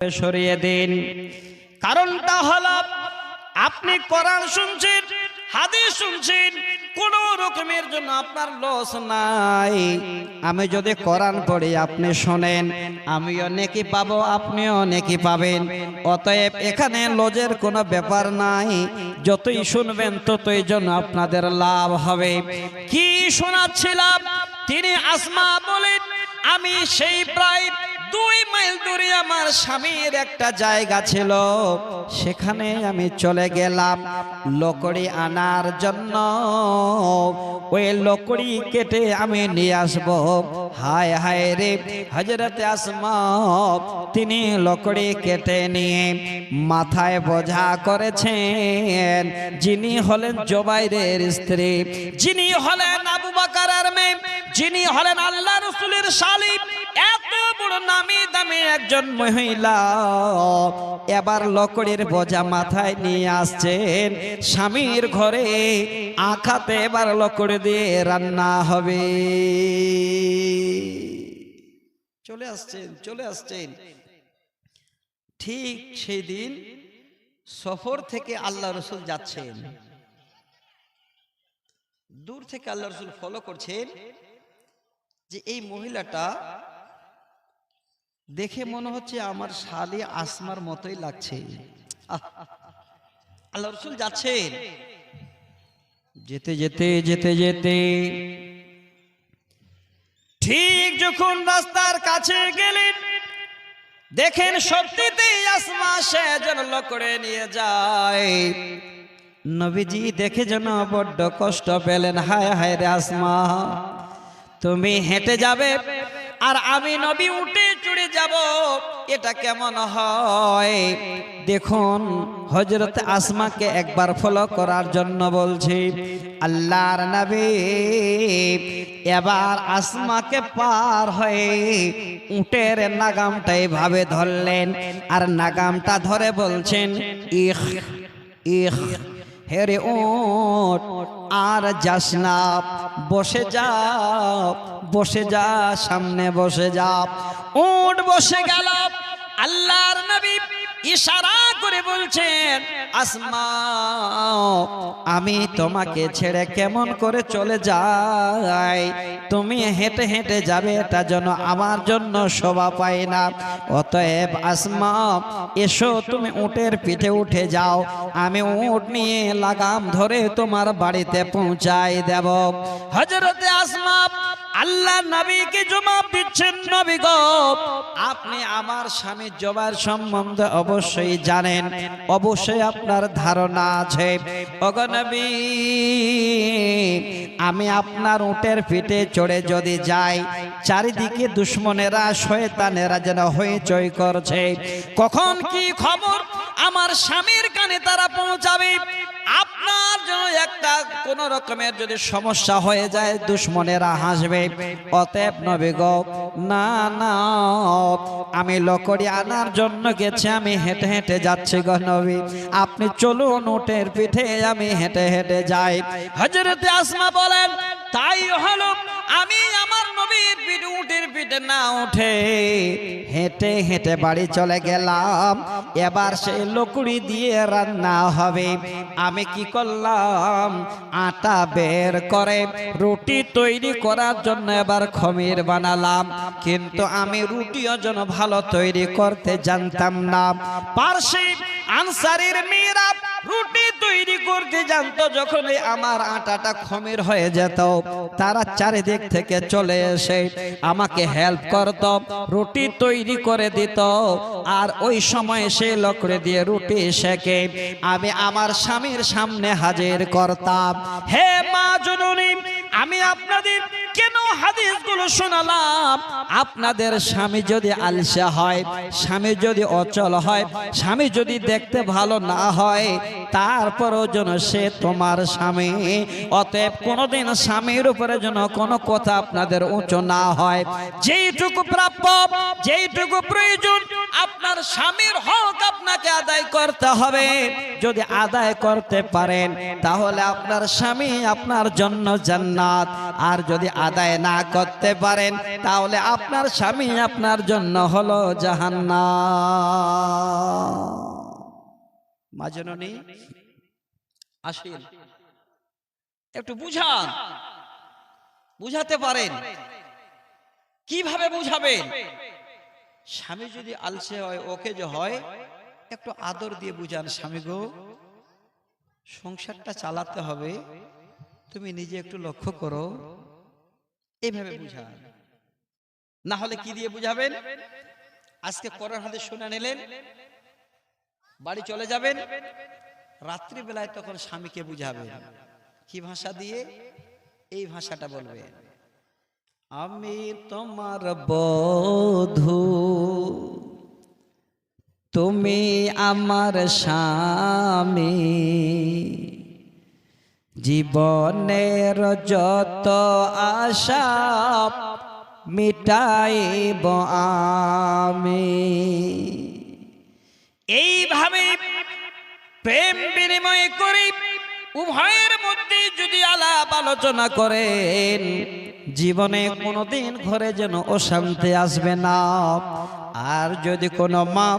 সরিয়ে দিন। কারণটা হলো আপনি কোরআন শুনছেন, হাদিস শুনছেন, কোন রকমের জন্য আপনার লস নাই। আমি যদি কোরআন পড়ি আপনি শোনেন, আমিও নেকি পাবো, আপনিও নেকি পাবেন। অতএব এখানে লজের কোনো ব্যাপার নাই, যতই শুনবেন ততই জন্য আপনাদের লাভ হবে। কি শোনাচ্ছিলাম, তিনি আসমা বলেন, আমি সেই প্রায় 2 মাইল দূরে আমার স্বামীর একটা জায়গা ছিল, সেখানে আমি চলে গেলাম লকড়ি আনার জন্য। ওই লকড়ি কেটে আমি নিয়ে আসবো। হায় হায় রে, হযরতে আসমা তিনি লকড়ি কেটে নিয়ে মাথায় বোঝা করেছেন, যিনি হলেন জুবাইরের স্ত্রী, যিনি হলেন আবু বকরের মেয়ে, যিনি হলেন আল্লাহ রাসূলের শালী, এত বড় নামি দামি একজন মহিলা এবার লকড়ির বোঝা মাথায় নিয়ে আসছেন স্বামীর ঘরে। আখাতে এবার লকড়ি দিয়ে রান্না হবে। চলে আসছেন। ঠিক সেই দিন সফর থেকে আল্লাহ রাসূল যাচ্ছেন, দূর থেকে আল্লাহ রাসূল ফলো করছেন যে এই মহিলাটা দেখে মনে হচ্ছে আমার শালী আসমার মতোই লাগছে। আল্লাহ রাসূল যাচ্ছেন, যেতে যেতে যেতে যেতে ঠিক যখন রাস্তার কাছে গেলেন, দেখেন সত্যিতেই আসমা সে যেন লকড়ে নিয়ে যায়। নবীজি দেখে যেন বড্ড কষ্ট পেলেন। হায় হায় রে আসমা, তুমি হেঁটে যাবে আর আমি নবী উঠে চড়ে যাব, এটা কেমন হয়? দেখুন হযরত আসমাকে একবার ফলো করার জন্য বলছি। আল্লাহর নবী এবার আসমাকে পার হয়ে উটের নাগামটা এইভাবে ধরলেন, আর নাগামটা ধরে বলছেন, ইখ ইখ, হেরে উট আর যাস না, বসে যা, বসে যা, সামনে বসে যা। উট বসে গেল। আল্লাহর নবী ইশারা করে বলছেন, আসমা আমি তোমাকে ছেড়ে কেমন করে চলে যাই? তুমি হেঁটে হেঁটে যাবে, এটা যেন আমার জন্য শোভা পায় না। অতএব আসমা এসো, তুমি উটের পিঠে উঠে যাও, আমি উট নিয়ে লাগাম ধরে তোমার বাড়িতে পৌঁছাই দেব। হযরতে আসমা আল্লাহ নবীকে জবাব দিচ্ছেন, নবী গো, আপনি আমার স্বামী জুবাইর সম্বন্ধে অবশ্যই জানেন, অবশ্যই আপনার ধারণা আছে। ওগো নবী, আমি আপনার উটের পিঠে চড়ে যদি যাই, চারিদিকে দুশমনেরা শয়তানেরা যেন হইচই করছে, কখন কি খবর আমার স্বামীর কানে তারা পৌঁছাবে। আপনার জন্য একটা কোন রকমের যদি সমস্যা হয়ে যায়, দুশমনেরা হাসবে। অতএব নবী গো, না না, আমি লকড়ি আনার জন্য গেছি, আমি হেঁটে হেঁটে যাচ্ছি গো নবী, আপনি চলুন উটের পিঠে, আমি হেঁটে হেঁটে যাই। হযরতে আসমা বলেন, তাই হলো, আমি আমার নবীর পিঠে উটের পিঠে না উঠে হেঁটে হেঁটে বাড়ি চলে গেলাম। এবার সেই লকড়ি দিয়ে রান্না হবে। আমি কি করলাম, আটা বের করে রুটি তৈরি করার জন্য এবার খমির বানালাম, কিন্তু আমি রুটিও যেন ভালো তৈরি করতে জানতাম না। পার্সি আনসারীর মেয়েরা রুটি তৈরি করতে জানতো, যখন আমার আটাটা খমির হয়ে যেত, তারা চারিদিক থেকে চলে এসে আমাকে হেল্প করত, রুটি তৈরি করে দিত। আর ওই সময় সে লকড়ি দিয়ে রুটি সেকে আমি আমার স্বামীর সামনে হাজির করতাম। হে মা জননী, আমি আপনাদের কেন হাদিসগুলো শোনালাম? আপনাদের স্বামী যদি আলসা হয়, স্বামী যদি অচল হয়, স্বামী যদি দেখতে ভালো না হয়, তারপরও যেন সে তোমার স্বামী। অতএব কোনোদিন স্বামীর উপরে যেন কোনো কথা আপনাদের উঁচু না হয়। যেইটুকু প্রাপ্য, যেইটুকু প্রয়োজন আপনার স্বামীর হক আপনাকে আদায় করতে হবে। যদি আদায় করতে পারেন তাহলে আপনার স্বামী আপনার জন্য জান্নাত, আর যদি আদায় না করতে পারেন তাহলে আপনার স্বামী আপনার জন্য হলো জাহান্নাম। মা জননী আসেন, একটু বুঝান, বুঝাতে পারেন, কিভাবে বুঝাবেন? স্বামী যদি আলসে হয়, ওকে যে হয়, একটু আদর দিয়ে বুঝান, স্বামী গো সংসারটা চালাতে হবে, তুমি নিজে একটু লক্ষ্য করো, এইভাবে বুঝান। না হলে কি দিয়ে বুঝাবেন? আজকে কোরআন হাদিস শুনে নিলেন, বাড়ি চলে যাবেন, রাত্রিবেলায় তখন স্বামীকে বুঝাবেন। কি ভাষা দিয়ে? এই ভাষাটা বলবেন, আমি তোমার বধূ, তুমি আমার স্বামী, জীবনের যত আশা মিটাইব আমি। এইভাবে প্রেম বিনিময় করি উভয়ের মধ্যে যদি আলাপ আলোচনা করেন, জীবনে কোনোদিন ঘরে যেন অশান্তি আসবে না। আর যদি কোনো মা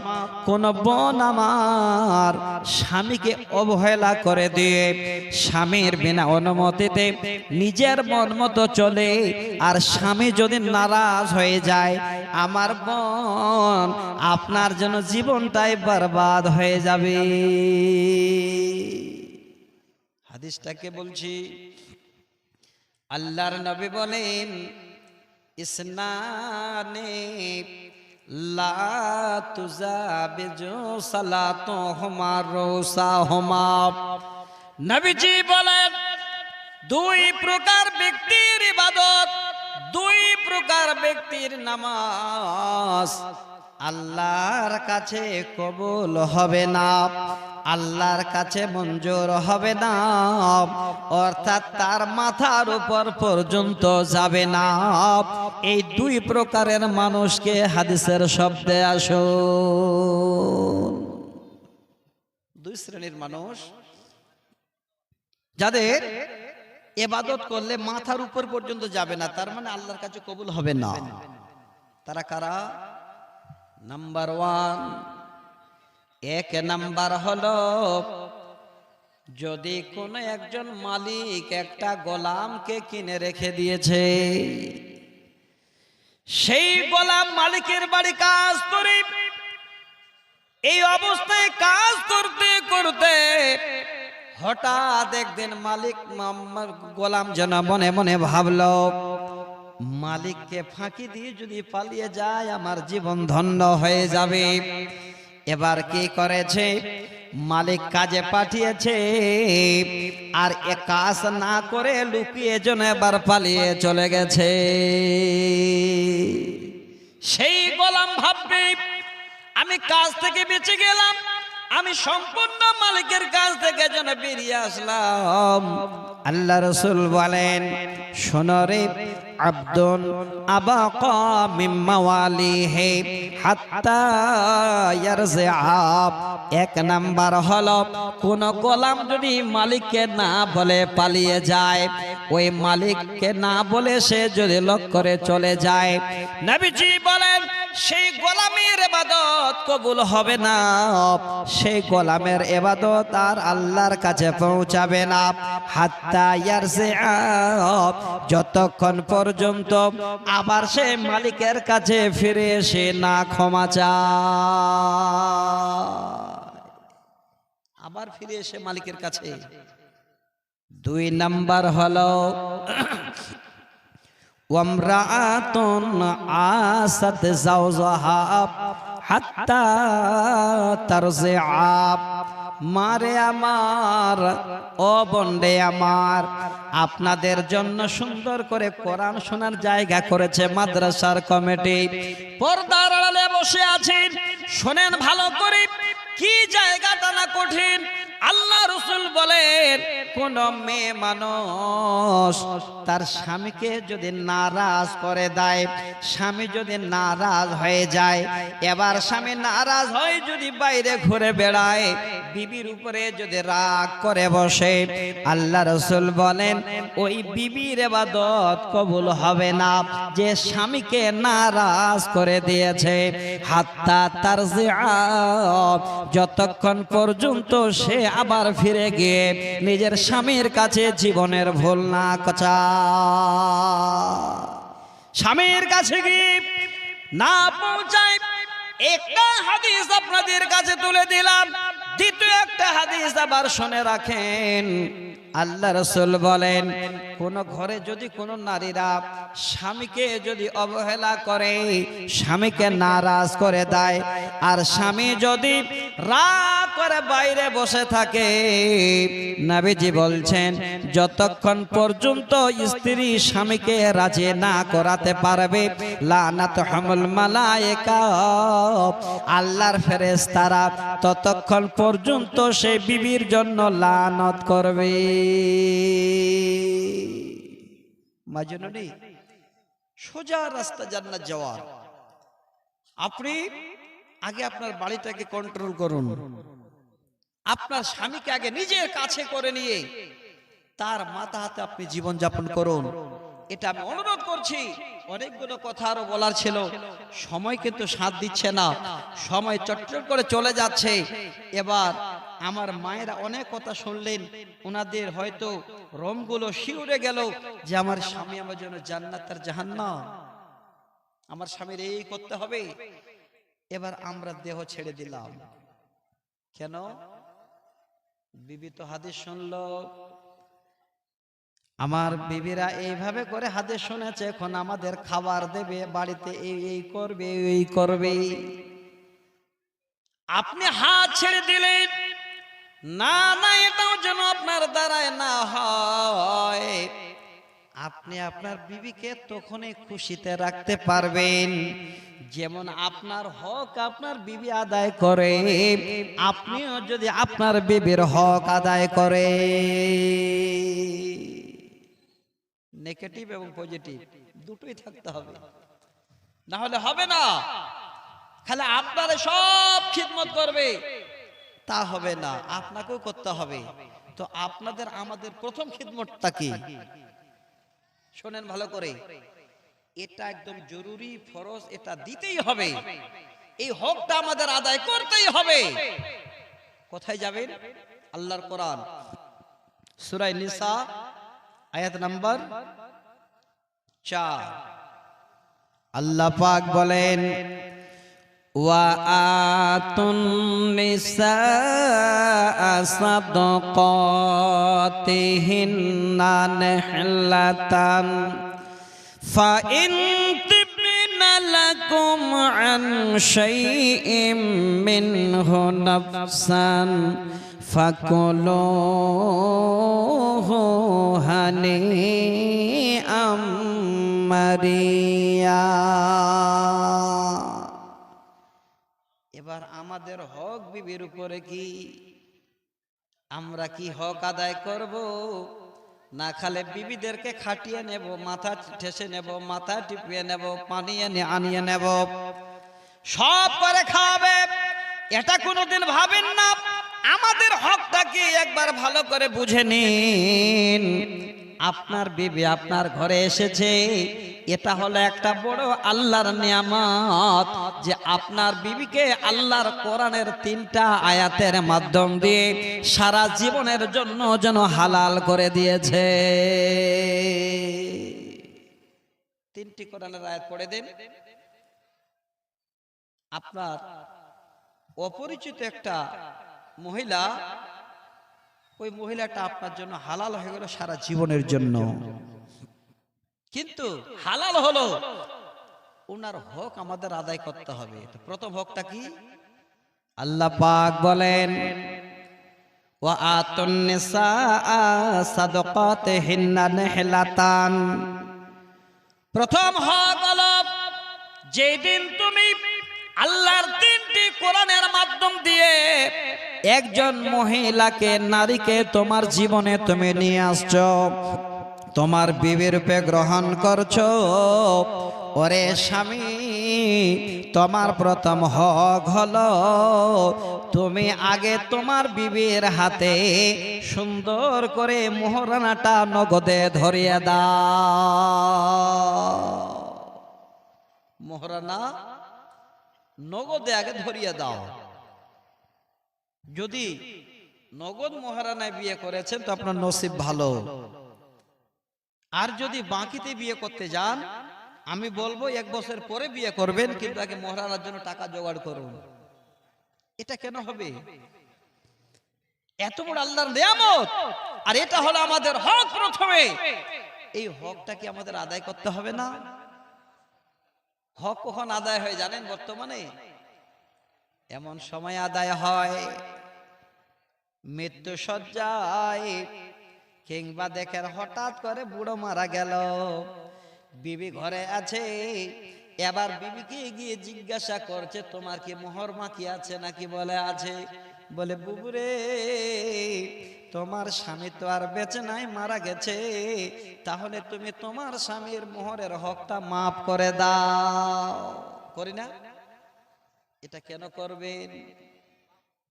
কোনো বোন আমার স্বামীকে অবহেলা করে দিয়ে স্বামীর বিনা অনুমতিতে নিজের মন মতো চলে, আর স্বামী যদি নারাজ হয়ে যায়, আমার বোন আপনার জন্য জীবনটাই বরবাদ হয়ে যাবে। হাদিসটাকে বলছি, আল্লাহর নবী বলেন, ইসনানে লা তুজাবিজু সালাতুহুমা রুসাহুমা। নবীজি বলেন, দুই প্রকার ব্যক্তির ইবাদত, দুই প্রকার ব্যক্তির নামাজ আল্লাহর কাছে কবুল হবে না, আল্লাহর কাছে মঞ্জুর হবে না, অর্থাৎ তার মাথার উপর পর্যন্ত যাবে না। এই দুই প্রকারের মানুষকে হাদিসের শব্দে আসুন। দুই শ্রেণীর মানুষ, যাদের ইবাদত করলে মাথার উপর পর্যন্ত যাবে না, তার মানে আল্লাহর কাছে কবুল হবে না। তারা কারা? নাম্বার ওয়ান, এক নাম্বার হলো, যদি কোনো একজন মালিক একটা গোলামকে কিনে রেখে দিয়েছে, সেই গোলাম মালিকের বাড়ি কাজ করে, এই অবস্থায় কাজ করতে করতে হঠাৎ একদিন মালিক গোলাম যেন মনে মনে ভাবলো, মালিককে ফাঁকি দিয়ে যদি পালিয়ে যায় আমার জীবন ধন্য হয়ে যাবে। এবার কি করেছে? মালিক কাজে পাঠিয়েছে, আর এ কাজ না করে লুকিয়ে যেন এবার পালিয়ে চলে গেছে। সেই গোলাম ভাববে, আমি কাজ থেকে বেঁচে গেলাম, আমি সম্পূর্ণ মালিকের কাছ থেকে যেন বেরিয়ে আসলাম। আল্লাহ রাসূল বলেন, শোনো রে, আব্দুন আবাকা মিন মাওয়ালিহি হাত্তা ইয়ারজিআ। এক নাম্বার হলো, কোন গোলাম যদি মালিককে না বলে পালিয়ে যায়, ওই মালিককে না বলে সে যদি লক্ষ্য করে চলে যায়, নবীজি বলেন সেই গোলামের ইবাদত কবুল হবে না, সেই গোলামের ইবাদত আর আল্লাহর কাছে পৌঁছাবে না। হাত্তা ইয়ারজিআ, যতক্ষণ পর্যন্ত আবার সে মালিকের কাছে ফিরে এসে না ক্ষমা চায়, আবার ফিরে এসে মালিকের কাছে। দুই নাম্বার হলো, ওয়ামরাআতুন আসাত যাওজাহা হাত্তা তারজিআ। মারে আমার, ও বন্ডে আমার, আপনাদের জন্য সুন্দর করে কোরআন শোনার জায়গা করেছে মাদ্রাসার কমিটি। পর্দার আড়ালে বসে আছেন, শোনেন ভালো করে, কি জায়গাটা না কঠিন। আল্লাহ রাসূল বলেন কোন মেয়ে মানুষ তার স্বামীকে যদি নারাজ করে দেয়, স্বামী যদি নারাজ হয়ে যায়, এবার স্বামী নারাজ হয়ে যদি বাইরে ঘুরে বেড়ায়, বিবির উপরে যদি রাগ করে বসে, আল্লাহ রাসূল বলেন ওই বিবির ইবাদত কবুল হবে না যে স্বামীকে নারাজ করে দিয়েছে। হাত্তা তারজিআ, যতক্ষণ পর্যন্ত সে আবার ফিরে গিয়ে নিজের স্বামীর কাছে জীবনের ভুল না কচা, স্বামীর কাছে গিয়ে না পৌঁছায়। একটা হাদিস আপনাদের কাছে তুলে দিলাম, দ্বিতীয় একটা হাদিস আবার শুনে রাখেন। আল্লাহ রাসূল বলেন কোন ঘরে যদি কোন নারীরা স্বামীকে যদি অবহেলা করে, স্বামীকে নারাজ করে দেয়, আর স্বামী যদি রাগ করে বাইরে বসে থাকে, নবীজি বলছেন যতক্ষণ পর্যন্ত স্ত্রী স্বামীকে রাজি না করাতে পারবে, লানাতুহুমুল মালায়েকা, আল্লাহর ফেরেশতারা ততক্ষণ পর্যন্ত সেই বিবির জন্য লানত করবে। মাজনুনি সোজা রাস্তা জান্নাত যাওয়ার। আপনি আগে আপনার বাড়িটাকে কন্ট্রোল করুন, আপনার স্বামীকে আগে নিজের কাছে করে নিয়ে তার মাথা হাতে আপনি জীবন যাপন করুন। এটা আমি অনুরোধ করছি। অনেকগুলো কথা আরো বলার ছিল, সময় কিন্তু সাথ দিচ্ছে না, সময় চটচট করে চলে যাচ্ছে। এবার আমার মায়েরা অনেক কথা শুনলেন, ওনাদের হয়তো রোমগুলো শিউরে গেল যে আমার স্বামী আমার জন্য জান্নাত আর জাহান্নাম, আমার স্বামীর এই করতে হবে। এবার আমরা দেহ ছেড়ে দিলাম কেন? বিবি তো হাদিস শুনলো, আমার বিবিরা এইভাবে করে হাদিস শুনেছে, এখন আমাদের খাবার দেবে, বাড়িতে এই করবে, এই করবে। আপনি হাত ছেড়ে দিলেন, না না এটাও যেন আপনার দ্বারায় না হয়। আপনি আপনার বিবিকে তখনই খুশিতে রাখতে পারবেন যেমন আপনার হক আপনার বিবি আদায় করে, আপনিও যদি আপনার বিবির হক আদায় করে। নেগেটিভ এবং পজিটিভ দুটোই থাকতে হবে, না হলে হবে না। খালি আপনারা সব খিদমত করবে তা হবে না, আপনাকেও করতে হবে। তো আপনাদের আমাদের প্রথম খিদমতটা কি শোনেন ভালো করে, এটা একদম জরুরি ফরজ, এটা দিতেই হবে, এই হকটা আমাদের আদায় করতেই হবে। কোথায় যাবেন? আল্লাহর কোরআন সূরা নিসা আয়াত নাম্বার 4। আল্লাহ পাক বলেন ওয়া আতুন নিসা সাদাকাতিহিন্না নিহলাতান ফাইন তিবনা লাকুম আন শাইইম মিনহু নাফসান ফাকুলুহু হানিআম মারিয়া। এবার আমাদের হক বিবির উপরে কি, আমরা কি হক আদায় করব? না খালে বিবিদেরকে খাটিয়ে নেব, মাথা ঠেসে নেব, মাথা টিপিয়ে নেব, পানি এনে আনিয়ে নেব, সব করে খাওয়াবে, এটা কোনোদিন ভাবেন না। আমাদের হকটা কি একবার ভালো করে বুঝে নিন। আপনার বিবি আপনার ঘরে এসেছে, এটা হলো একটা বড় আল্লাহর নিয়ামত যে আপনার বিবিকে আল্লাহর কোরআনের 3টা আয়াতের মাধ্যম দিয়ে সারা জীবনের জন্য যেন হালাল করে দিয়েছে। 3টি কোরআনের আয়াত পড়ে দেন। আপনার অপরিচিত একটা মহিলা, ওই মহিলাটা আপনার জন্য হালাল হয়ে গেল সারা জীবনের জন্য, কিন্তু হালাল হলো, ওনার হক আমাদের আদায় করতে হবে। প্রথম হকটা কি? আল্লাহ পাক বলেন ওয়া আতুন নিসা সাদাকাতিহিন্না নিহলাতান, প্রথম হক হলো যেদিন তুমি আল্লাহর 3টি কোরআনের মাধ্যম দিয়ে একজন মহিলাকে নারীকে তোমার জীবনে তুমি নিয়ে আসছো, তোমার বিবি রূপে গ্রহণ করছো। ওরে স্বামী, তোমার প্রথম হক হলো তুমি আগে তোমার বিবির হাতে সুন্দর করে মোহরানাটা নগদে ধরিয়ে দাও। মোহরানা নগদে আগে ধরিয়ে দাও। যদি নগদ মোহরানায় বিয়ে করেছেন তো আপনার নসিব ভালো। আর যদি বাকিতে বিয়ে করতে যান, আমি বলবো 1 বছর পরে বিয়ে করবেন, কিন্তু আগে মোহরানার জন্য টাকা জোগাড় করুন। এটা কেন হবে? এত বড় আল্লাহর নিয়ামত, আর এটা হলো আমাদের হক। প্রথমে এই হকটা কি আমাদের আদায় করতে হবে না? হক কখন আদায় হয় জানেন? বর্তমানে এমন সময় আদায় হয় মৃত্যু সজ্জায়, কিংবা দেখেন হঠাৎ করে বুড়ো মারা গেল, বিবি ঘরে আছে, এবার বিবিকে গিয়ে জিজ্ঞাসা করছে তোমার কি মোহর বাকি আছে নাকি? বলে আছে। বলে বুবুরে, তোমার স্বামী তো আর বেঁচে নাই, মারা গেছে, তাহলে তুমি তোমার স্বামীর মোহরের হকটা মাফ করে দাও। করি না? এটা কেন করবেন?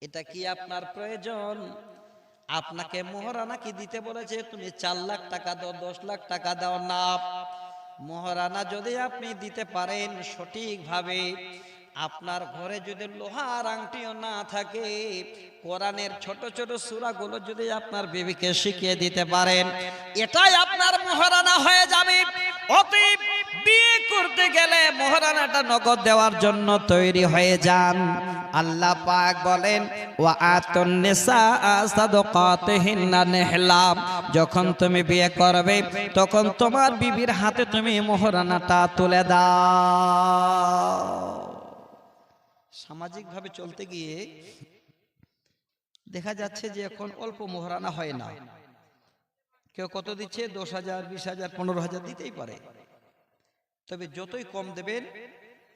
এটা কি আপনার প্রয়োজন? আপনাকে মোহরানা কি দিতে বলেছে তুমি 4 লাখ টাকা দাও, 10 লাখ টাকা দাও? না, মোহরানা যদি আপনি দিতে পারেন সঠিকভাবে, আপনার ঘরে যদি লোহার আংটিও না থাকে, কোরআনের ছোট ছোট সূরাগুলো যদি আপনার বিবিকে শিখিয়ে দিতে পারেন, এটাই আপনার মোহরানা হয়ে যাবে। অতএব বিয়ে করতে গেলে মোহরানাটা নগদ দেওয়ার জন্য তৈরি হয়ে যান। আল্লাহ পাক বলেন ওয়া আতুন নিসা সাদাকাতিহিন্না নিহলা, যখন তুমি বিয়ে করবে তখন তোমার বিবির হাতে তুমি মোহরানাটা তুলে দাও। সামাজিকভাবে চলতে গিয়ে দেখা যাচ্ছে যে এখন অল্প মোহরানা হয় না। কেউ কত দিচ্ছে? 10,000, 20,000, 15,000 দিতেই পারে। তবে যতই কম দেবেন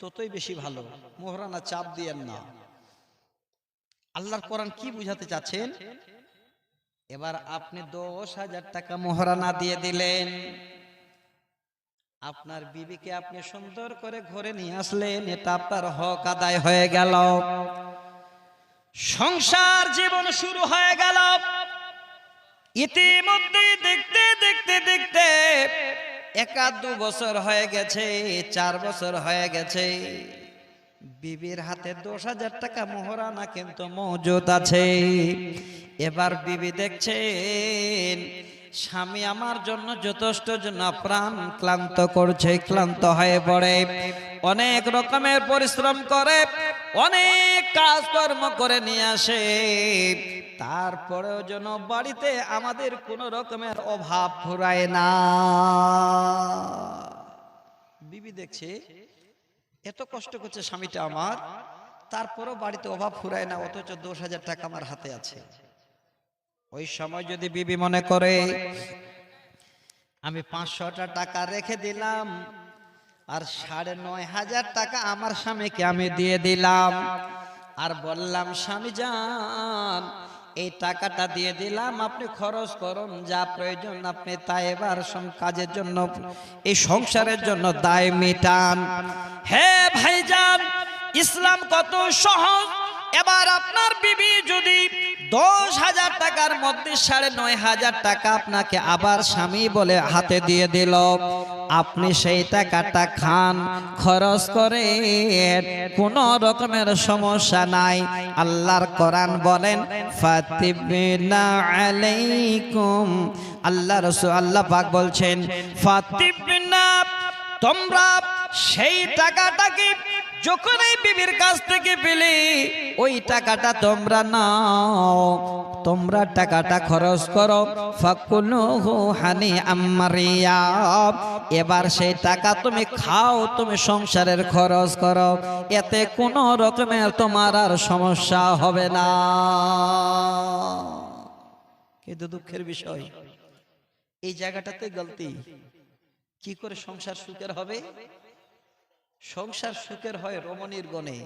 ততই বেশি ভালো। মোহরানা চাপ দিয়েন না। আল্লাহর কোরআন কি বুঝাতে চাচ্ছেন? এবার আপনি 10,000 টাকা মোহরানা দিয়ে দিলেন, আপনার বিবিকে আপনি সুন্দর করে ঘরে নিয়ে আসলেন, এটা আপনার হক আদায় হয়ে গেল। সংসার জীবন শুরু হয়ে গেল। ইতিমধ্যে দেখতে দেখতে দেখতে 1-2 বছর হয়ে গেছে, 4 বছর হয়ে গেছে, বিবির হাতে 10,000 টাকা মোহরানা কিন্তু মজুদ আছে। এবার বিবি দেখছেন স্বামী আমার জন্য যথেষ্ট জন্য প্রাণ ক্লান্ত করছে, ক্লান্ত হয়ে পড়ে, অনেক রকমের পরিশ্রম করে, অনেক কাজকর্ম করে নিয়ে আসে, তারপরেও যেন বাড়িতে আমাদের কোনো রকমের অভাব ফুরায় না। বিবি দেখছে এত কষ্ট করছে স্বামীটা আমার, তারপরও বাড়িতে অভাব ফুরায় না, অথচ 10,000 টাকা আমার হাতে আছে। ওই সময় যদি বিবি মনে করে আমি 500টা টাকা রেখে দিলাম আর 9,500 টাকা আমার স্বামীকে আমি দিয়ে দিলাম, আর বললাম স্বামী যান এই টাকাটা দিয়ে দিলাম, আপনি খরচ করুন, যা প্রয়োজন আপনি তাই এবার কাজের জন্য, এই সংসারের জন্য দায় মিটান। হে ভাইজান, ইসলাম কত সহজ। এবার আপনার বিবি যদি 10,000 টাকার মধ্যে 9,500 টাকা আপনাকে আবার স্বামী বলে হাতে দিয়ে দিল, আপনি সেই টাকাটা খান, খরচ করে, কোনো রকমের সমস্যা নাই। আল্লাহর কোরআন বলেন ফাতিবিনা আলাইকুম, আল্লাহ রাসূল আল্লাহ পাক বলছেন ফাতিবিনা, তোমরা সেই টাকাটাকে যখন এই বিবির কাছ থেকে পেলে ওই টাকাটা তোমরা নাও, তোমরা টাকাটা খরচ করো, ফাকুলুহু হানিআম মারিয়া, এবার সেই টাকা তুমি খাও, তুমি সংসারের খরচ করো, এতে কোনো রকমের তোমার আর সমস্যা হবে না। কিন্তু দুঃখের বিষয় এই জায়গাটাতে গলতি। কি করে সংসার সুখের হবে? সংসার সুখের হয় রমণীর গণে।